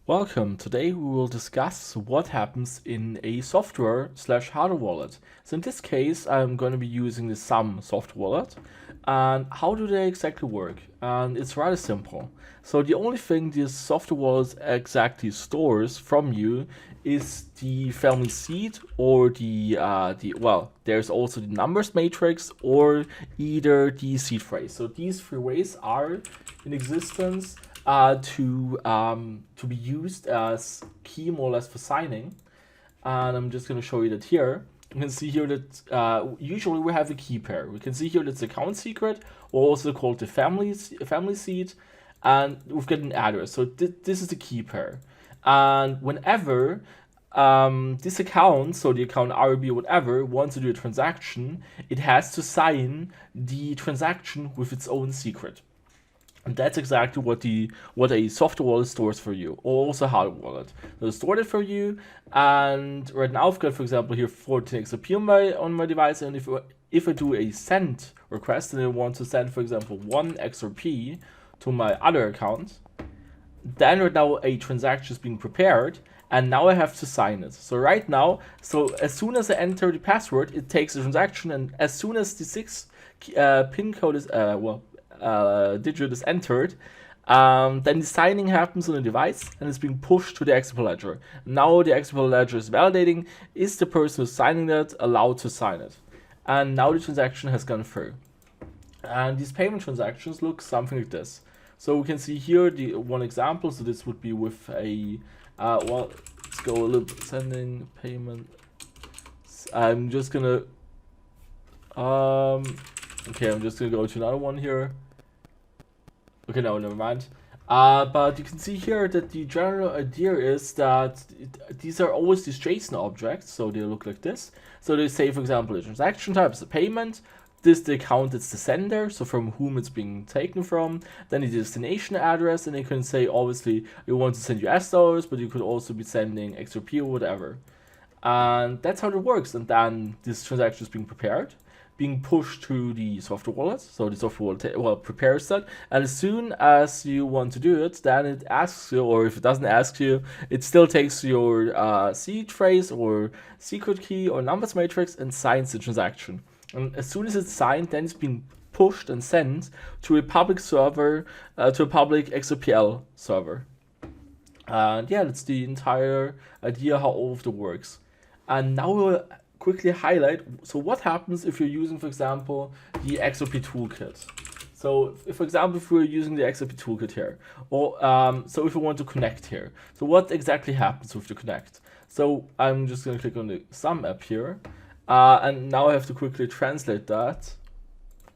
Welcome. Today we will discuss what happens in a software/hardware wallet. So in this case, I'm going to be using the Sum software wallet. And how do they exactly work? And it's rather simple. So the only thing this software wallet exactly stores from you is the family seed or there's also the numbers matrix or either the seed phrase. So these three ways are in existence to be used as key more or less for signing. And I'm just going to show you that here. You can see here that usually we have a key pair. We can see here that's account secret, or also called the family seed, and we've got an address. So this is the key pair. And whenever this account, so the account RB or whatever, wants to do a transaction, it has to sign the transaction with its own secret. And that's exactly what a software wallet stores for you, or also a hardware wallet. So it's stored it for you, and right now I've got, for example, here 14 XRP on my device, and if I do a send request and I want to send, for example, 1 XRP to my other account, then right now a transaction is being prepared, and now I have to sign it. So right now, as soon as I enter the password, it takes the transaction, and as soon as the 6 pin code is digit is entered, then the signing happens on the device and it's being pushed to the XRP ledger. Now the XRP ledger is validating, is the person who's signing that allowed to sign it? And now the transaction has gone through. And these payment transactions look something like this. So we can see here the one example. So this would be with a, let's go a little bit, sending payment. I'm just gonna, okay, I'm just gonna go to another one here. Okay, no, never mind. But you can see here that the general idea is that these are always these JSON objects, so they look like this. So they say, for example, the transaction type is a payment, this the account it's the sender, so from whom it's being taken from, then the destination address, and you can say, obviously, you want to send US dollars, but you could also be sending XRP or whatever. And that's how it works, and then this transaction is being prepared, being pushed to the software wallet. So the software wallet prepares that, and as soon as you want to do it, then it asks you, or if it doesn't ask you, it still takes your seed phrase or secret key or numbers matrix and signs the transaction. And as soon as it's signed, then it's being pushed and sent to a public server, to a public XRPL server. And yeah, that's the entire idea how all of that works. And now we'll quickly highlight, so what happens if you're using, for example, the XRPToolkit. So if, for example, if we're using the XRPToolkit here, or so if we want to connect here, so what exactly happens with the connect? So I'm just going to click on the Sum app here, and now I have to quickly translate that.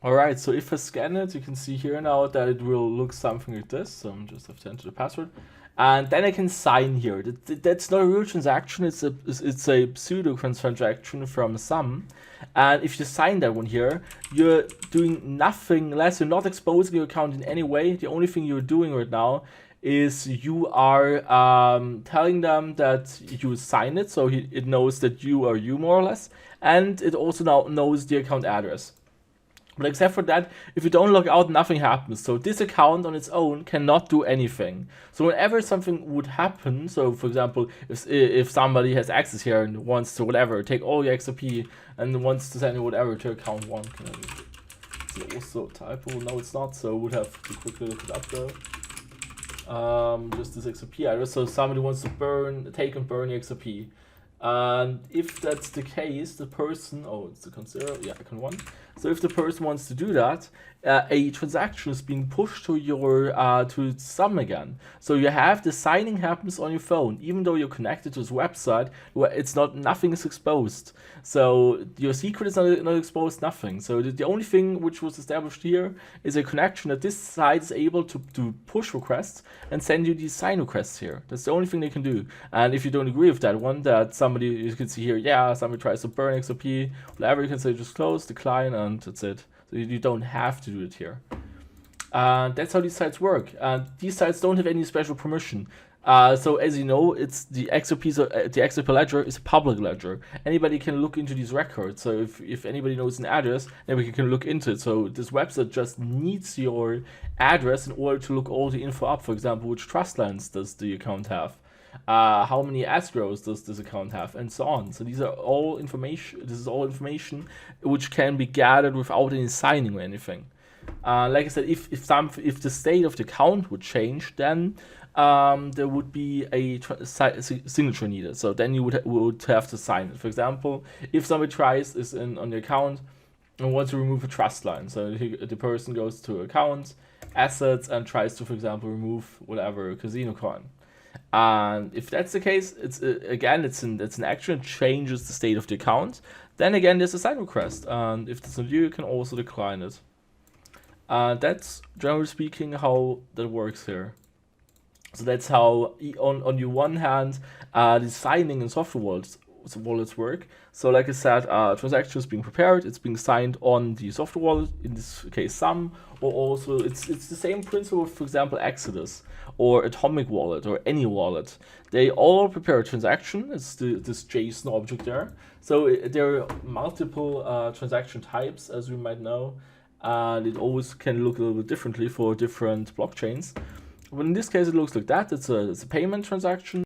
Alright, so if I scan it, you can see here now that it will look something like this. So I'm just have to enter the password. And then I can sign here. That's not a real transaction, it's a pseudo transaction from Sum. And if you sign that one here, you're doing nothing less, you're not exposing your account in any way. The only thing you're doing right now is you are telling them that you sign it, so it knows that you are you more or less. And it also now knows the account address. But except for that, if you don't log out, nothing happens. So this account on its own cannot do anything. So whenever something would happen, so for example, if somebody has access here and wants to whatever, take all your XRP and wants to send you whatever to account 1, it's also a typo, no it's not, so we'll have to quickly look it up though. Just this XRP address, so somebody wants to take and burn your XRP. And if that's the case, the person, it's the consider, yeah, icon 1. So if the person wants to do that, a transaction is being pushed to your to Sum again. So you have the signing happens on your phone, even though you're connected to this website where nothing is exposed. So your secret is not exposed, nothing. So the only thing which was established here is a connection that this site is able to push requests and send you these sign requests here. That's the only thing they can do. And if you don't agree with that one, that somebody, you can see here, yeah, somebody tries to burn XRP, whatever, you can say just close, decline, and that's it. So you don't have to do it here. That's how these sites work. And these sites don't have any special permission. So as you know, it's the XRP ledger is a public ledger. Anybody can look into these records. So if anybody knows an address, then we can look into it. So this website just needs your address in order to look all the info up. For example, which trust lines does the account have? How many escrows does this account have, and so on. So these are all information. This is all information which can be gathered without any signing or anything. Like I said, if the state of the account would change, then there would be a signature needed. So then you would have to sign it. For example, if somebody is on your account and wants to remove a trust line, so the person goes to account, assets, and tries to, for example, remove whatever casino coin. And if that's the case, it's an action, it changes the state of the account. Then again, there's a sign request, and if it's not you can also decline it. That's generally speaking how that works here. So that's how on your one hand the signing and software wallets work. So like I said, transaction is being prepared, it's being signed on the software wallet, in this case SUM, or also it's the same principle, for example Exodus or Atomic Wallet or any wallet. They all prepare a transaction. It's this JSON object there. So there are multiple transaction types, as we might know, and it always can look a little bit differently for different blockchains. But in this case it looks like that. It's a payment transaction.